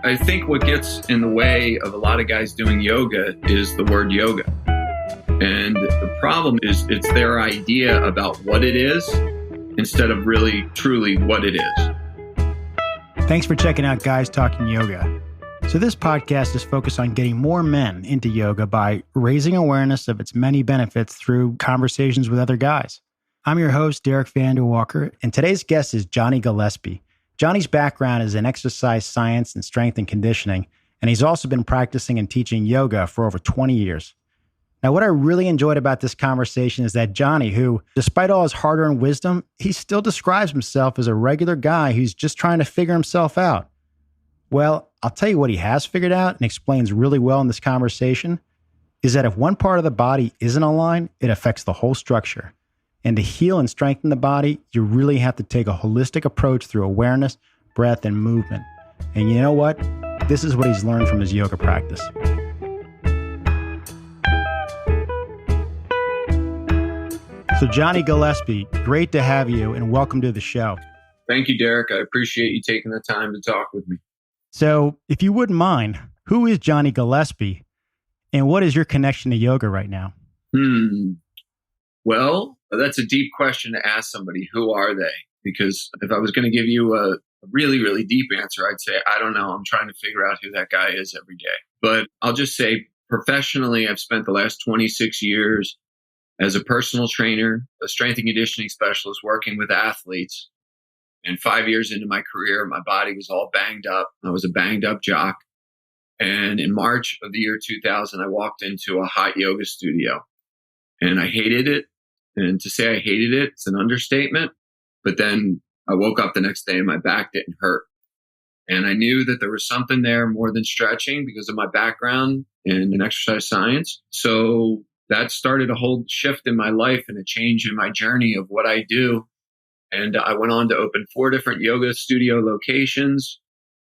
I think what gets in the way of a lot of guys doing yoga is the word yoga. And the problem is it's their idea about what it is instead of really truly what it is. Thanks for checking out Guys Talking Yoga. So this podcast is focused on getting more men into yoga by raising awareness of its many benefits through conversations with other guys. I'm your host, Derek Vander Walker, and today's guest is Johnny Gillespie. Johnny's background is in exercise science and strength and conditioning, and he's also been practicing and teaching yoga for over 20 years. Now, what I really enjoyed about this conversation is that Johnny, who, despite all his hard-earned wisdom, he still describes himself as a regular guy who's just trying to figure himself out. Well, I'll tell you what he has figured out and explains really well in this conversation is that if one part of the body isn't aligned, it affects the whole structure. And to heal and strengthen the body, you really have to take a holistic approach through awareness, breath, and movement. And you know what? This is what he's learned from his yoga practice. So Johnny Gillespie, great to have you and welcome to the show. Thank you, Derek. I appreciate you taking the time to talk with me. So if you wouldn't mind, who is Johnny Gillespie and what is your connection to yoga right now? Well, that's a deep question to ask somebody. Who are they? Because if I was going to give you a really, really deep answer, I'd say, I don't know. I'm trying to figure out who that guy is every day. But I'll just say professionally, I've spent the last 26 years as a personal trainer, a strength and conditioning specialist working with athletes. And 5 years into my career, my body was all banged up. I was a banged up jock. And in March of the year 2000, I walked into a hot yoga studio and I hated it. And to say I hated it, it's an understatement. But then I woke up the next day and my back didn't hurt. And I knew that there was something there more than stretching because of my background in exercise science. So that started a whole shift in my life and a change in my journey of what I do. And I went on to open 4 different yoga studio locations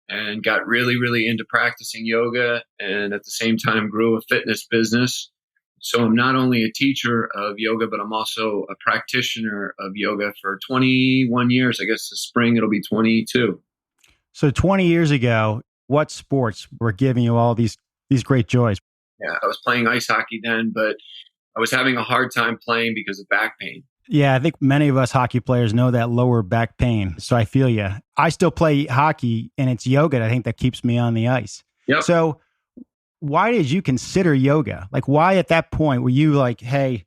and got really, really into practicing yoga. And at the same time, grew a fitness business. So I'm not only a teacher of yoga, but I'm also a practitioner of yoga for 21 years. I guess this spring it'll be 22. So 20 years ago, what sports were giving you all these great joys? Yeah, I was playing ice hockey then, but I was having a hard time playing because of back pain. Yeah, I think many of us hockey players know that lower back pain. So I feel you. I still play hockey and it's yoga, I think, that keeps me on the ice. Yep. So why did you consider yoga? Like, why at that point were you like, hey,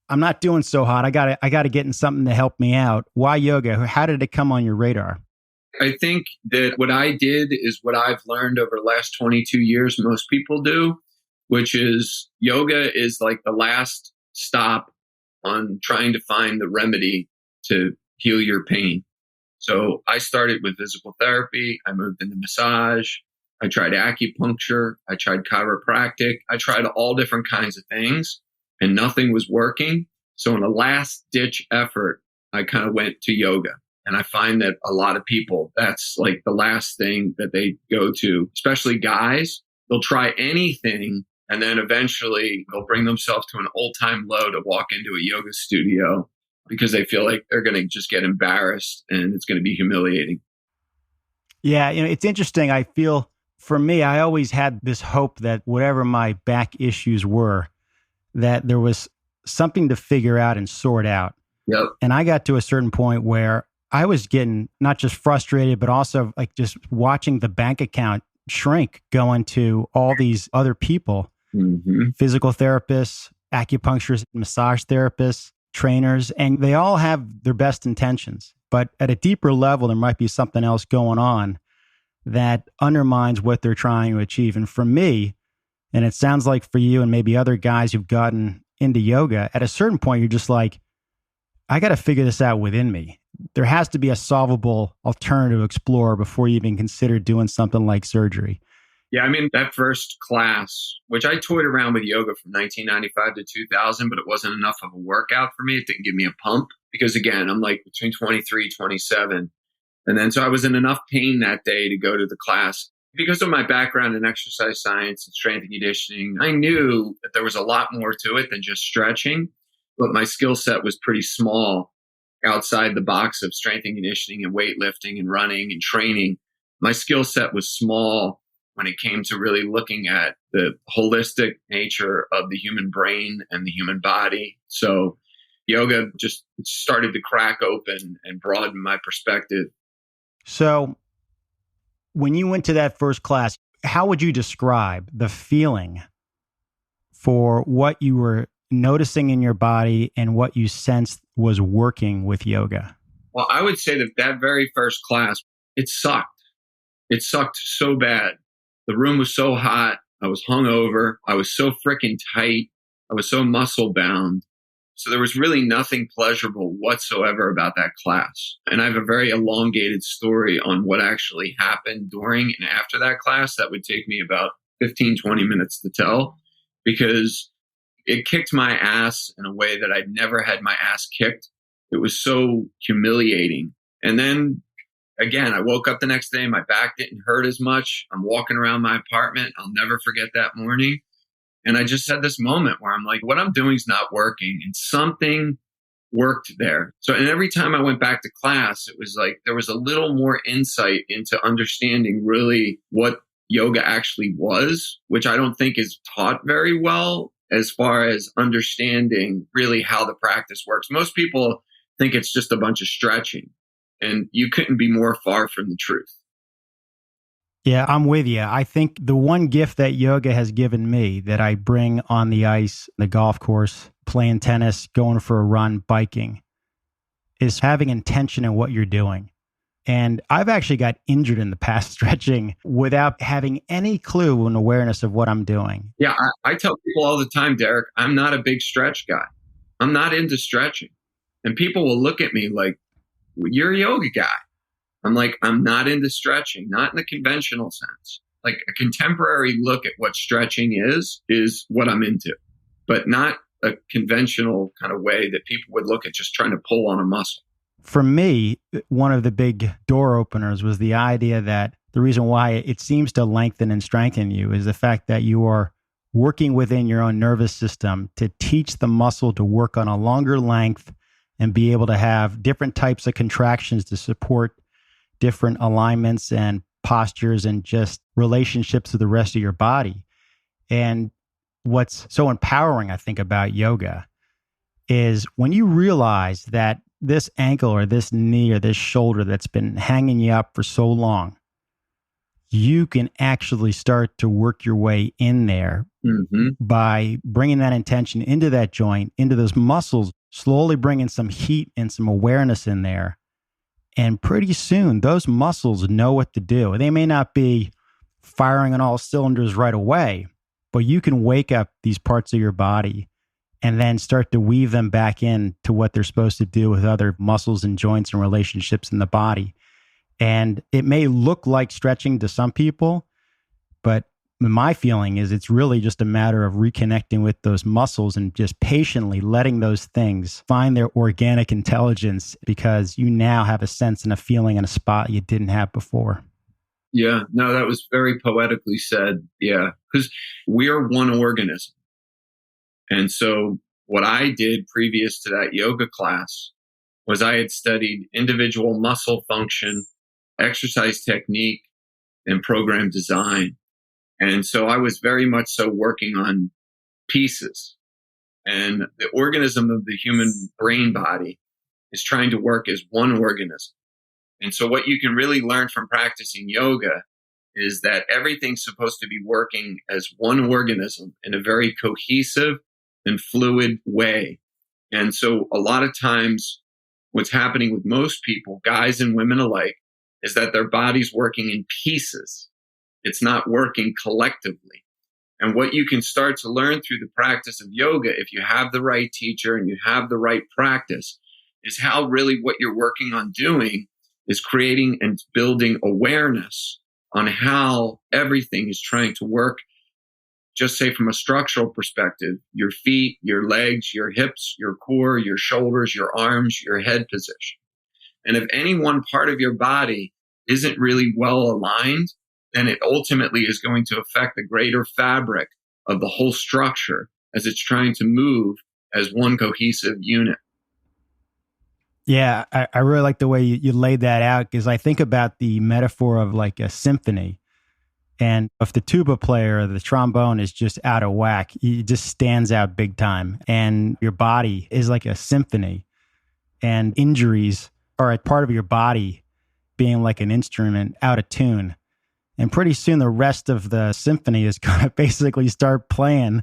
I'm not doing so hot. I gotta get in something to help me out. Why yoga? How did it come on your radar? I think that what I did is what I've learned over the last 22 years most people do, which is yoga is like the last stop on trying to find the remedy to heal your pain. So I started with physical therapy. I moved into massage. I tried acupuncture. I tried chiropractic. I tried all different kinds of things and nothing was working. So in a last ditch effort, I kind of went to yoga. And I find that a lot of people, that's like the last thing that they go to, especially guys. They'll try anything and then eventually they'll bring themselves to an old-time low to walk into a yoga studio because they feel like they're going to just get embarrassed and it's going to be humiliating. Yeah, it's interesting. I feel for me, I always had this hope that whatever my back issues were, that there was something to figure out and sort out. Yep. And I got to a certain point where I was getting not just frustrated, but also like just watching the bank account shrink going to all these other people, physical therapists, acupuncturists, massage therapists, trainers, and they all have their best intentions. But at a deeper level, there might be something else going on that undermines what they're trying to achieve. And for me, and it sounds like for you and maybe other guys who've gotten into yoga, at a certain point, you're just like, I got to figure this out within me. There has to be a solvable alternative to explore before you even consider doing something like surgery. Yeah, I mean, that first class, which I toyed around with yoga from 1995 to 2000, but it wasn't enough of a workout for me. It didn't give me a pump because, again, I'm like between 23, 27. And then so I was in enough pain that day to go to the class. Because of my background in exercise science and strength and conditioning, I knew that there was a lot more to it than just stretching, but my skill set was pretty small outside the box of strength and conditioning and weightlifting and running and training. my skill set was small when it came to really looking at the holistic nature of the human brain and the human body. So yoga just started to crack open and broaden my perspective. So when you went to that first class, how would you describe the feeling for what you were noticing in your body and what you sensed was working with yoga? Well, I would say that very first class, it sucked. It sucked so bad. The room was so hot. I was hungover. I was so freaking tight. I was so muscle bound. So there was really nothing pleasurable whatsoever about that class. And I have a very elongated story on what actually happened during and after that class that would take me about 15, 20 minutes to tell, because it kicked my ass in a way that I'd never had my ass kicked. It was so humiliating. And then again, I woke up the next day, my back didn't hurt as much. I'm walking around my apartment. I'll never forget that morning. And I just had this moment where I'm like, what I'm doing is not working. And something worked there. So, and every time I went back to class, it was like there was a little more insight into understanding really what yoga actually was, which I don't think is taught very well as far as understanding really how the practice works. Most people think it's just a bunch of stretching, and you couldn't be more far from the truth. Yeah, I'm with you. I think the one gift that yoga has given me that I bring on the ice, the golf course, playing tennis, going for a run, biking, is having intention in what you're doing. And I've actually got injured in the past stretching without having any clue and awareness of what I'm doing. Yeah, I tell people all the time, Derek, I'm not a big stretch guy. I'm not into stretching. And people will look at me like, you're a yoga guy. I'm like, I'm not into stretching, not in the conventional sense. Like a contemporary look at what stretching is what I'm into, but not a conventional kind of way that people would look at just trying to pull on a muscle. For me, one of the big door openers was the idea that the reason why it seems to lengthen and strengthen you is the fact that you are working within your own nervous system to teach the muscle to work on a longer length and be able to have different types of contractions to support different alignments and postures and just relationships with the rest of your body. And what's so empowering, I think, about yoga is when you realize that this ankle or this knee or this shoulder that's been hanging you up for so long, you can actually start to work your way in there by bringing that intention into that joint, into those muscles, slowly bringing some heat and some awareness in there. And pretty soon, those muscles know what to do. They may not be firing on all cylinders right away, but you can wake up these parts of your body and then start to weave them back in to what they're supposed to do with other muscles and joints and relationships in the body. And it may look like stretching to some people, but my feeling is it's really just a matter of reconnecting with those muscles and just patiently letting those things find their organic intelligence, because you now have a sense and a feeling in a spot you didn't have before. Yeah, no, that was very poetically said. Yeah, because we are one organism. And so what I did previous to that yoga class was I had studied individual muscle function, exercise technique, and program design. And so I was very much so working on pieces. And the organism of the human brain body is trying to work as one organism. And so what you can really learn from practicing yoga is that everything's supposed to be working as one organism in a very cohesive and fluid way. And so a lot of times what's happening with most people, guys and women alike, is that their body's working in pieces. It's not working collectively. And what you can start to learn through the practice of yoga, if you have the right teacher and you have the right practice, is how really what you're working on doing is creating and building awareness on how everything is trying to work. Just say from a structural perspective, your feet, your legs, your hips, your core, your shoulders, your arms, your head position. And if any one part of your body isn't really well aligned, then it ultimately is going to affect the greater fabric of the whole structure as it's trying to move as one cohesive unit. Yeah, I really like the way you laid that out, because I think about the metaphor of like a symphony. And if the tuba player or the trombone is just out of whack, it just stands out big time. And your body is like a symphony. And injuries are a part of your body being like an instrument out of tune. And pretty soon the rest of the symphony is going to basically start playing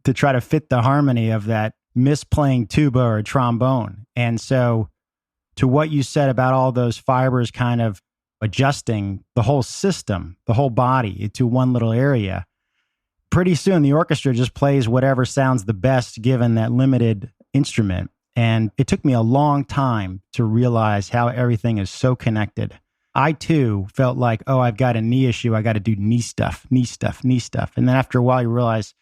to try to fit the harmony of that misplaying tuba or trombone. And so to what you said about all those fibers kind of adjusting the whole system, the whole body to one little area, pretty soon the orchestra just plays whatever sounds the best given that limited instrument. And it took me a long time to realize how everything is so connected. I too felt like, oh, I've got a knee issue. I got to do knee stuff. And then after a while, you realize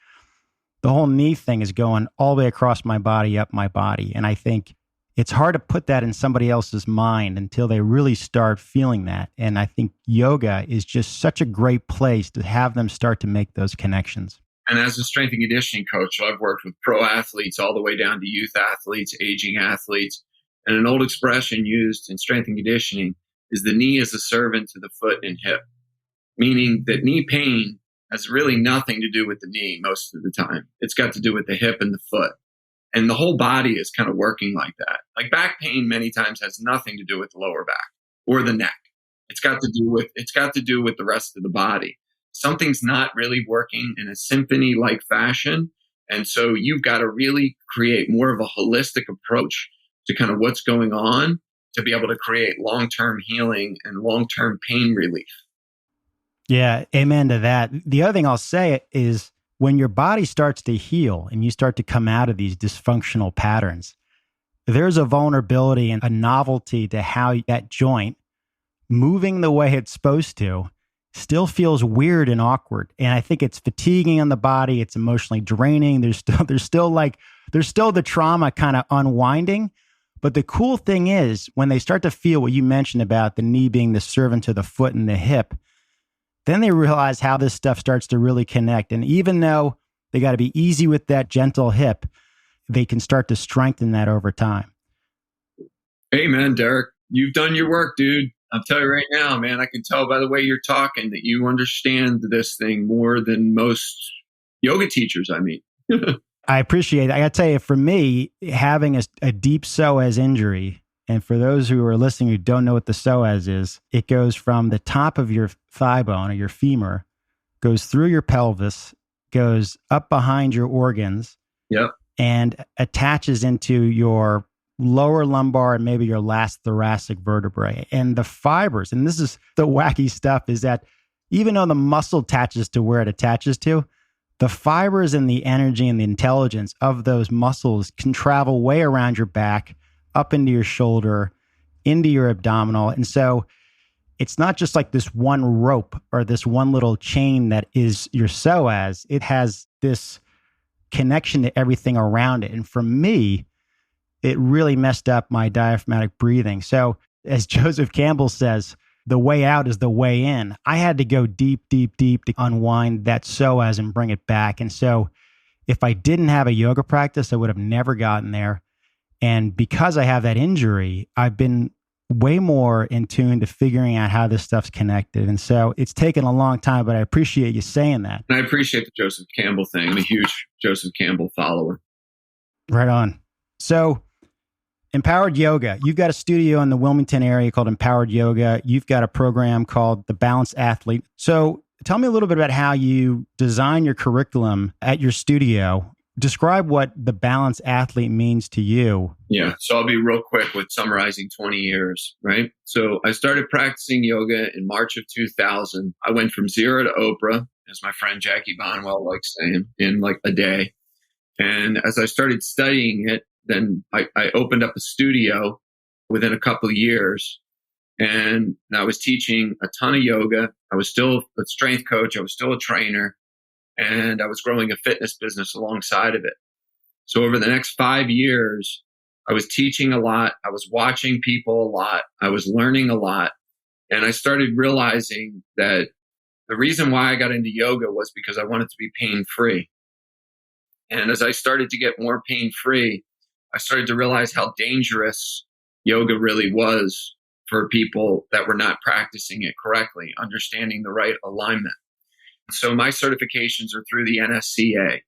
the whole knee thing is going all the way across my body, up my body. And I think it's hard to put that in somebody else's mind until they really start feeling that. And I think yoga is just such a great place to have them start to make those connections. And as a strength and conditioning coach, I've worked with pro athletes all the way down to youth athletes, aging athletes. And an old expression used in strength and conditioning is the knee is a servant to the foot and hip, meaning that knee pain has really nothing to do with the knee most of the time. It's got to do with the hip and the foot. And the whole body is kind of working like that. Like back pain many times has nothing to do with the lower back or the neck. It's got to do with the rest of the body. Something's not really working in a symphony-like fashion. And so you've got to really create more of a holistic approach to kind of what's going on to be able to create long-term healing and long-term pain relief. Yeah, amen to that. The other thing I'll say is when your body starts to heal and you start to come out of these dysfunctional patterns, there's a vulnerability and a novelty to how that joint moving the way it's supposed to still feels weird and awkward. And I think it's fatiguing on the body. It's emotionally draining. There's still the trauma kind of unwinding. But the cool thing is when they start to feel what you mentioned about the knee being the servant to the foot and the hip, then they realize how this stuff starts to really connect. And even though they got to be easy with that gentle hip, they can start to strengthen that over time. Hey, man, Derek, you've done your work, dude. I'll tell you right now, man, I can tell by the way you're talking that you understand this thing more than most yoga teachers, I mean. I appreciate it. I got to tell you, for me, having a deep psoas injury, and for those who are listening who don't know what the psoas is, it goes from the top of your thigh bone or your femur, goes through your pelvis, goes up behind your organs, and attaches into your lower lumbar and maybe your last thoracic vertebrae. And the fibers, and this is the wacky stuff, is that even though the muscle attaches to where it attaches to, the fibers and the energy and the intelligence of those muscles can travel way around your back, up into your shoulder, into your abdominal. And so it's not just like this one rope or this one little chain that is your psoas. It has this connection to everything around it. And for me, it really messed up my diaphragmatic breathing. So as Joseph Campbell says, the way out is the way in. I had to go deep to unwind that psoas and bring it back. And so if I didn't have a yoga practice, I would have never gotten there. And because I have that injury, I've been way more in tune to figuring out how this stuff's connected. And so it's taken a long time, but I appreciate you saying that. And I appreciate the Joseph Campbell thing. I'm a huge Joseph Campbell follower. Right on. So Empowered Yoga, you've got a studio in the Wilmington area called Empowered Yoga. You've got a program called The Balanced Athlete. So tell me a little bit about how you design your curriculum at your studio. Describe what the balanced athlete means to you. Yeah. So I'll be real quick with summarizing 20 years, right? So I started practicing yoga in March of 2000. I went from zero to Oprah, as my friend Jackie Bonwell likes saying, in like a day. And as I started studying it, then I opened up a studio within a couple of years. And I was teaching a ton of yoga. I was still a strength coach. I was still a trainer. And I was growing a fitness business alongside of it. So over the next 5 years, I was teaching a lot. I was watching people a lot. I was learning a lot. And I started realizing that the reason why I got into yoga was because I wanted to be pain-free. And as I started to get more pain-free, I started to realize how dangerous yoga really was for people that were not practicing it correctly, understanding the right alignment. So my certifications are through the NSCA,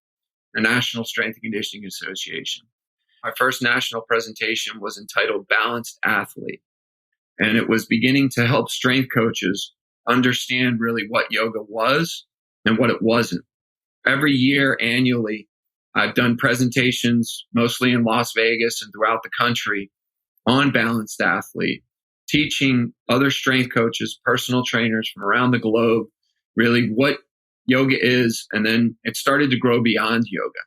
the National Strength and Conditioning Association. My first national presentation was entitled Balanced Athlete, and it was beginning to help strength coaches understand really what yoga was and what it wasn't. Every year, annually, I've done presentations, mostly in Las Vegas and throughout the country, on Balanced Athlete, teaching other strength coaches, personal trainers from around the globe, really what yoga is. And then it started to grow beyond yoga,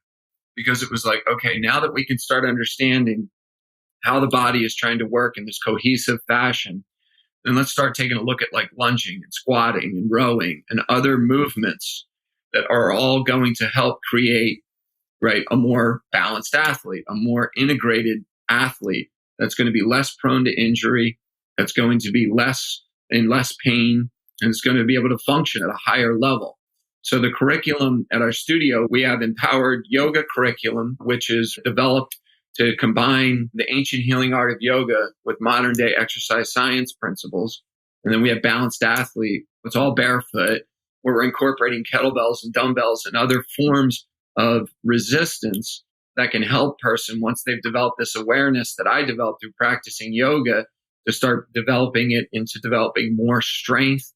because it was like, okay, now that we can start understanding how the body is trying to work in this cohesive fashion, then let's start taking a look at like lunging and squatting and rowing and other movements that are all going to help create, right, a more balanced athlete, a more integrated athlete that's going to be less prone to injury, that's going to be less in less pain, and it's going to be able to function at a higher level. So the curriculum at our studio, we have empowered yoga curriculum, which is developed to combine the ancient healing art of yoga with modern day exercise science principles. And then we have Balanced Athlete. It's all barefoot, where we're incorporating kettlebells and dumbbells and other forms of resistance that can help person, once they've developed this awareness that I developed through practicing yoga, to start developing it into developing more strength,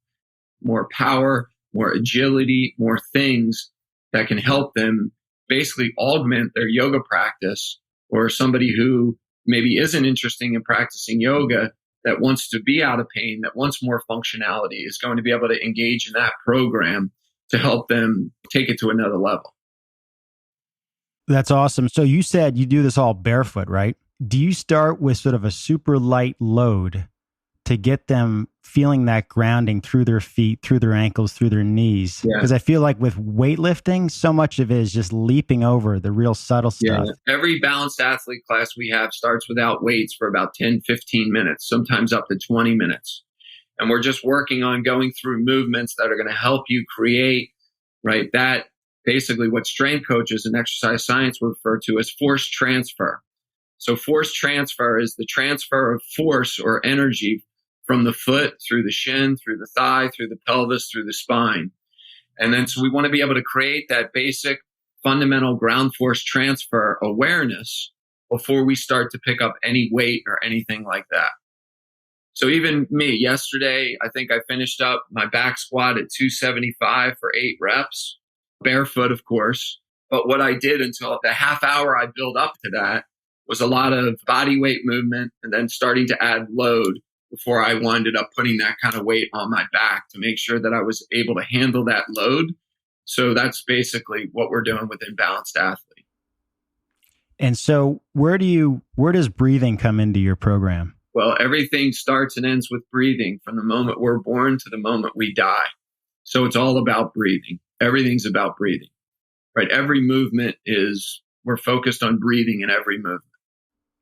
more power, more agility, more things that can help them basically augment their yoga practice. Or somebody who maybe isn't interested in practicing yoga, that wants to be out of pain, that wants more functionality, is going to be able to engage in that program to help them take it to another level. That's awesome. So you said you do this all barefoot, right? Do you start with sort of a super light load to get them feeling that grounding through their feet, through their ankles, through their knees? Because I feel like with weightlifting, so much of it is just leaping over the real subtle stuff. Every Balanced Athlete class we have starts without weights for about 10, 15 minutes, sometimes up to 20 minutes. And we're just working on going through movements that are going to help you create, right, that basically what strength coaches and exercise science refer to as force transfer. So force transfer is the transfer of force or energy from the foot through the shin, through the thigh, through the pelvis, through the spine. And then so we want to be able to create that basic fundamental ground force transfer awareness before we start to pick up any weight or anything like that. So even me, yesterday, I think I finished up my back squat at 275 for 8 reps, barefoot, of course. But what I did until the half hour I built up to that was a lot of body weight movement and then starting to add load before I winded up putting that kind of weight on my back to make sure that I was able to handle that load. So that's basically what we're doing within Balanced Athlete. And so where does breathing come into your program? Well, everything starts and ends with breathing from the moment we're born to the moment we die. So it's all about breathing. Everything's about breathing, right? Every movement we're focused on breathing in every movement.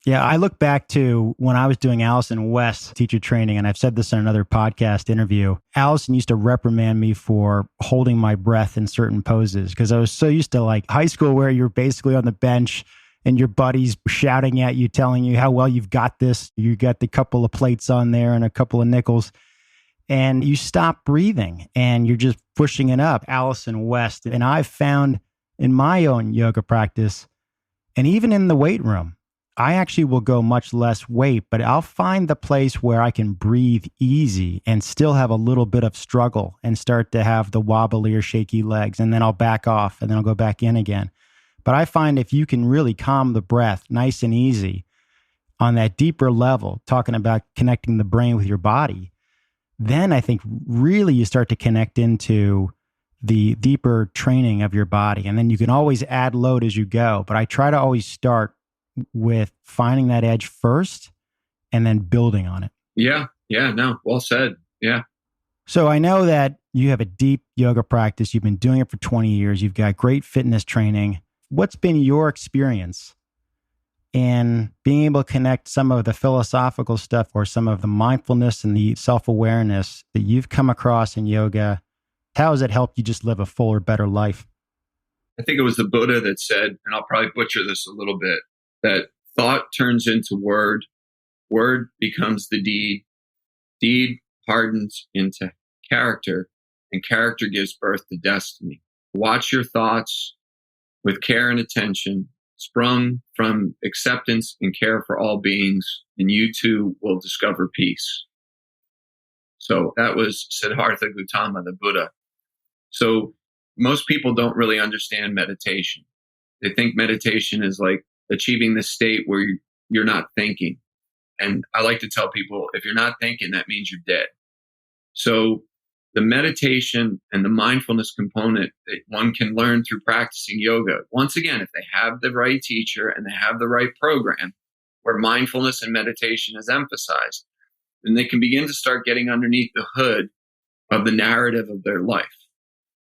Yeah, I look back to when I was doing Allison West teacher training, and I've said this in another podcast interview. Allison used to reprimand me for holding my breath in certain poses because I was so used to like high school where you're basically on the bench and your buddies shouting at you, telling you how well you've got this. You got the couple of plates on there and a couple of nickels, and you stop breathing and you're just pushing it up. Allison West. And I've found in my own yoga practice and even in the weight room, I actually will go much less weight, but I'll find the place where I can breathe easy and still have a little bit of struggle and start to have the wobbly or shaky legs. And then I'll back off and then I'll go back in again. But I find if you can really calm the breath nice and easy on that deeper level, talking about connecting the brain with your body, then I think really you start to connect into the deeper training of your body. And then you can always add load as you go. But I try to always start with finding that edge first and then building on it. Yeah. No, well said. Yeah. So I know that you have a deep yoga practice. You've been doing it for 20 years. You've got great fitness training. What's been your experience in being able to connect some of the philosophical stuff or some of the mindfulness and the self-awareness that you've come across in yoga? How has it helped you just live a fuller, better life? I think it was the Buddha that said, and I'll probably butcher this a little bit, that thought turns into word word becomes the deed, deed hardens into character, and character gives birth to destiny. Watch your thoughts with care and attention, sprung from acceptance and care for all beings, and you too will discover peace. So that was Siddhartha Gautama, the Buddha. So most people don't really understand meditation. They think meditation is like achieving this state where you're not thinking. And I like to tell people, if you're not thinking, that means you're dead. So the meditation and the mindfulness component that one can learn through practicing yoga, once again, if they have the right teacher and they have the right program where mindfulness and meditation is emphasized, then they can begin to start getting underneath the hood of the narrative of their life.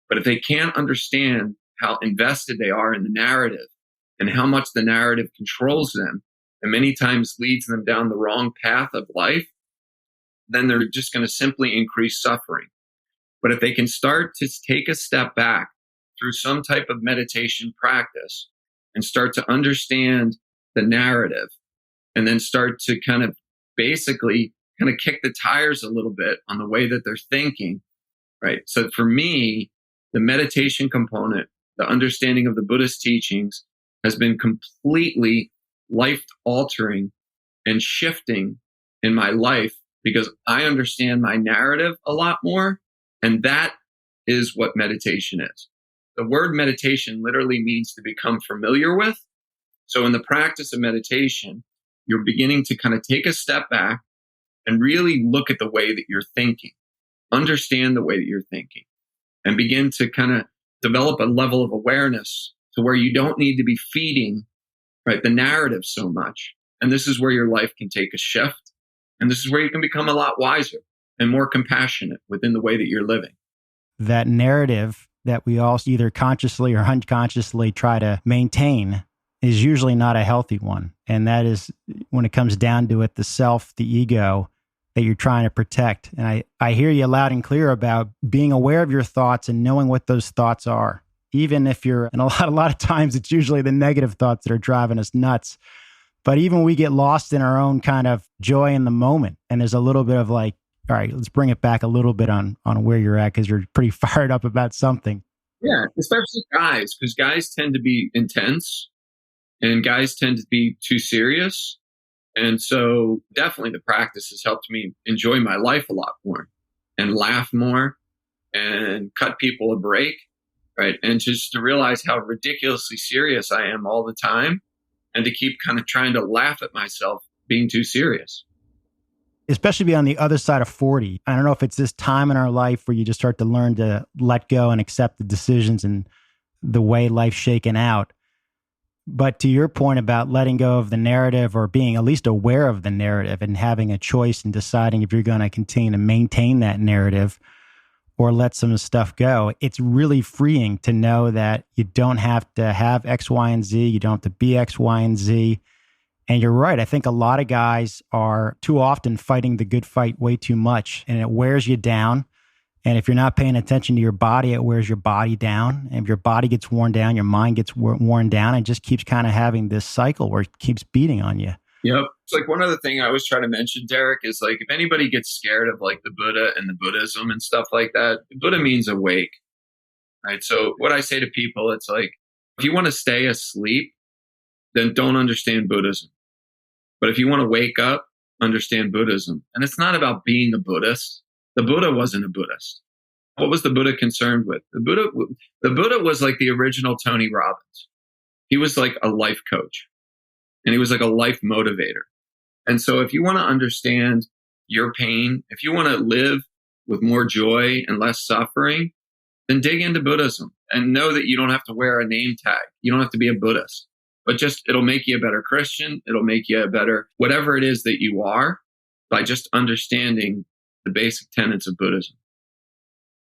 But if they can't understand how invested they are in the narrative and how much the narrative controls them and many times leads them down the wrong path of life, then they're just going to simply increase suffering. But if they can start to take a step back through some type of meditation practice and start to understand the narrative and then start to kind of basically kind of kick the tires a little bit on the way that they're thinking, right? So for me, the meditation component, the understanding of the Buddhist teachings has been completely life-altering and shifting in my life because I understand my narrative a lot more. And that is what meditation is. The word meditation literally means to become familiar with. So in the practice of meditation, you're beginning to kind of take a step back and really look at the way that you're thinking, understand the way that you're thinking, and begin to kind of develop a level of awareness to where you don't need to be feeding, right, the narrative so much. And this is where your life can take a shift. And this is where you can become a lot wiser and more compassionate within the way that you're living. That narrative that we all either consciously or unconsciously try to maintain is usually not a healthy one. And that is, when it comes down to it, the self, the ego that you're trying to protect. And I hear you loud and clear about being aware of your thoughts and knowing what those thoughts are. Even if you're, and a lot of times it's usually the negative thoughts that are driving us nuts. But even we get lost in our own kind of joy in the moment. And there's a little bit of like, all right, let's bring it back a little bit on where you're at because you're pretty fired up about something. Yeah, especially guys, because guys tend to be intense and guys tend to be too serious. And so definitely the practice has helped me enjoy my life a lot more and laugh more and cut people a break, right? And just to realize how ridiculously serious I am all the time and to keep kind of trying to laugh at myself being too serious. Especially be on the other side of 40. I don't know if it's this time in our life where you just start to learn to let go and accept the decisions and the way life's shaken out. But to your point about letting go of the narrative or being at least aware of the narrative and having a choice and deciding if you're going to continue to maintain that narrative or let some stuff go, it's really freeing to know that you don't have to have X, Y, and Z. You don't have to be X, Y, and Z. And you're right. I think a lot of guys are too often fighting the good fight way too much, and it wears you down. And if you're not paying attention to your body, it wears your body down. And if your body gets worn down, your mind gets worn down, and just keeps kind of having this cycle where it keeps beating on you. Yep. It's like one other thing I always try to mention, Derek, is like if anybody gets scared of like the Buddha and the Buddhism and stuff like that, Buddha means awake, right? So what I say to people, it's like, if you want to stay asleep, then don't understand Buddhism. But if you want to wake up, understand Buddhism. And it's not about being a Buddhist. The Buddha wasn't a Buddhist. What was the Buddha concerned with? The Buddha was like the original Tony Robbins. He was like a life coach. And he was like a life motivator. And so if you want to understand your pain, if you want to live with more joy and less suffering, then dig into Buddhism and know that you don't have to wear a name tag. You don't have to be a Buddhist, but just it'll make you a better Christian. It'll make you a better whatever it is that you are by just understanding the basic tenets of Buddhism.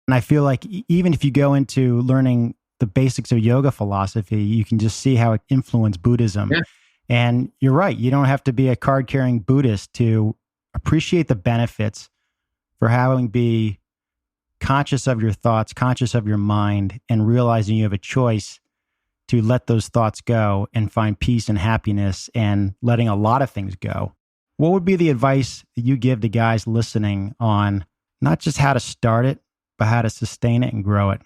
And I feel like even if you go into learning the basics of yoga philosophy, you can just see how it influenced Buddhism. Yeah. And you're right. You don't have to be a card-carrying Buddhist to appreciate the benefits for having be conscious of your thoughts, conscious of your mind, and realizing you have a choice to let those thoughts go and find peace and happiness and letting a lot of things go. What would be the advice that you give to guys listening on not just how to start it, but how to sustain it and grow it?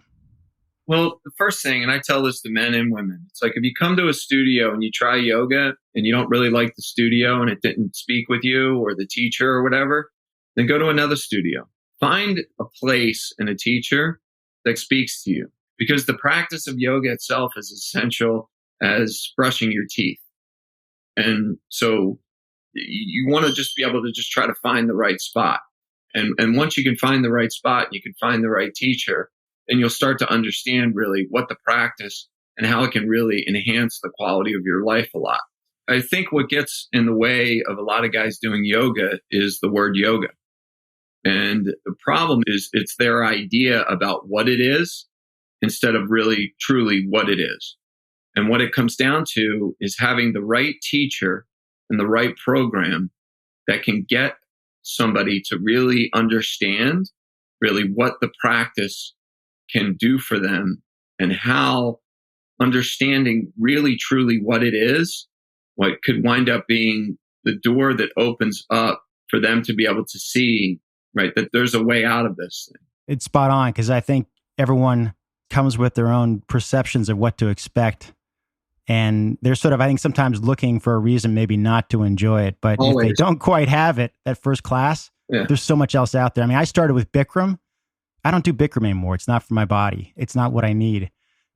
Well, the first thing, and I tell this to men and women, it's like if you come to a studio and you try yoga and you don't really like the studio and it didn't speak with you or the teacher or whatever, then go to another studio. Find a place and a teacher that speaks to you, because the practice of yoga itself is essential as brushing your teeth. And so you want to just be able to just try to find the right spot. And once you can find the right spot, you can find the right teacher, and you'll start to understand really what the practice and how it can really enhance the quality of your life a lot. I think what gets in the way of a lot of guys doing yoga is the word yoga. And the problem is it's their idea about what it is instead of really truly what it is. And what it comes down to is having the right teacher and the right program that can get somebody to really understand really what the practice can do for them, and how understanding really truly what it is, what could wind up being the door that opens up for them to be able to see, right, that there's a way out of this thing. It's spot on, because I think everyone comes with their own perceptions of what to expect. And they're sort of, I think, sometimes looking for a reason maybe not to enjoy it. But Always. If they don't quite have it at first class, there's so much else out there. I mean, I started with Bikram. I don't do Bikram anymore. It's not for my body. It's not what I need.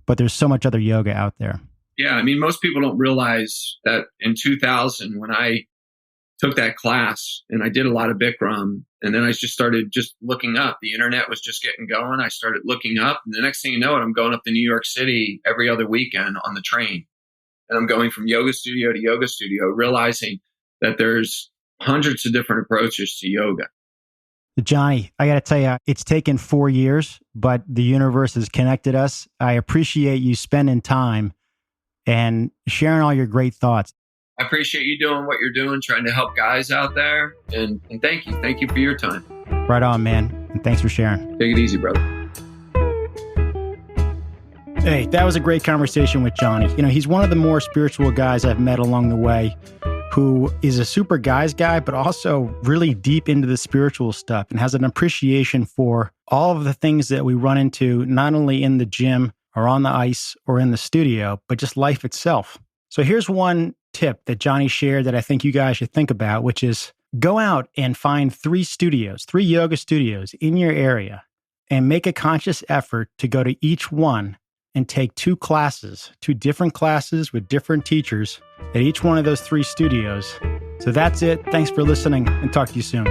But there's so much other yoga out there. Yeah, I mean, most people don't realize that in 2000, when I took that class and I did a lot of Bikram, and then I just started just looking up. The internet was just getting going. I started looking up, and the next thing you know it, I'm going up to New York City every other weekend on the train. And I'm going from yoga studio to yoga studio, realizing that there's hundreds of different approaches to yoga. Johnny, I got to tell you, it's taken 4 years, but the universe has connected us. I appreciate you spending time and sharing all your great thoughts. I appreciate you doing what you're doing, trying to help guys out there. And thank you. Thank you for your time. Right on, man. And thanks for sharing. Take it easy, brother. Hey, that was a great conversation with Johnny. You know, he's one of the more spiritual guys I've met along the way, who is a super guys guy, but also really deep into the spiritual stuff and has an appreciation for all of the things that we run into, not only in the gym or on the ice or in the studio, but just life itself. So here's one tip that Johnny shared that I think you guys should think about, which is go out and find 3 yoga studios in your area, and make a conscious effort to go to each one and take 2 different classes with different teachers at each one of those 3 studios. So that's it. Thanks for listening, and talk to you soon.